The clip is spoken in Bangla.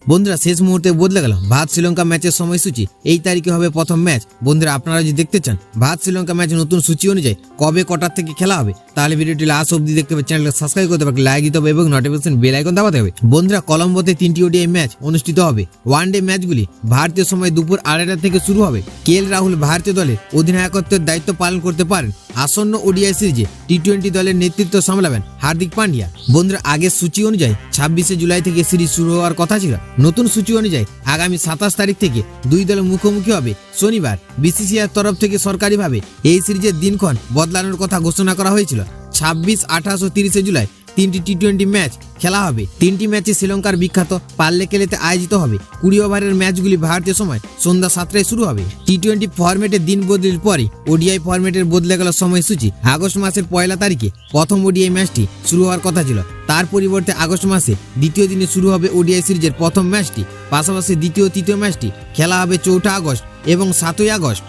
বন্ধুরা শেষ মুহূর্তে বদলে গেল ভারত শ্রীলঙ্কা ম্যাচের সময়সূচি। এই তারিখে হবে প্রথম ম্যাচ। বন্ধুরা আপনারা যদি দেখতে চান ভারত শ্রীলঙ্কা ম্যাচ নতুন সূচি অনুযায়ী কবে কটার থেকে খেলা হবে, তাহলে ভিডিওটি লাস্ট অবধি দেখতে হবে। চ্যানেলকে সাবস্ক্রাইব করতে হবে, লাইক দিতে হবে এবং নোটিফিকেশন বেল আইকন দাবাতে হবে। বন্ধুরা কলম্বোতে 3টি ওডিআই ম্যাচ অনুষ্ঠিত হবে। ওয়ানডে ম্যাচগুলি ভারতীয় সময় দুপুর 2:30 থেকে শুরু হবে। কেএল রাহুল ভারতীয় দলের অধিনায়কত্বের দায়িত্ব পালন করতে পারেন। আসন্ন ওডিআই সিরিজে টি-20 দলের নেতৃত্ব সামলাবেন হার্দিক পান্ডিয়া। বন্ধুরা আগের সূচি অনুযায়ী 26শে জুলাই থেকে সিরিজ শুরু হওয়ার কথা ছিল। নতুন সূচি অনুযায়ী আগামী 27 তারিখ থেকে দুই দল মুখোমুখি হবে শনিবার। বিসিসিআইয়ের তরফ থেকে সরকারিভাবে এই সিরিজের দিনক্ষণ বদলানোর কথা ঘোষণা করা হয়েছিল। 26, 28 ও 30শে জুলাই 3টি টি-20 ম্যাচ খেলা হবে। 3টি ম্যাচে শ্রীলঙ্কার বিখ্যাত পাল্লেকেলেতে আয়োজিত হবে। 20 ওভারের ম্যাচগুলি ভারতীয় সময় সন্ধ্যা 7টায় শুরু হবে। টি-20 ফরম্যাটের দিন বদলির পরে ওডিআই ফরম্যাটের বদলে গেল সময়সূচি। আগস্ট মাসের 1 তারিখে প্রথম ওডিআই ম্যাচটি শুরু হওয়ার কথা ছিল, তার পরিবর্তে আগস্ট মাসে দ্বিতীয় দিনে শুরু হবে ওডিআই সিরিজের প্রথম ম্যাচটি। পাশাপাশি দ্বিতীয় ও তৃতীয় ম্যাচটি খেলা হবে 4 আগস্ট এবং 7 আগস্ট।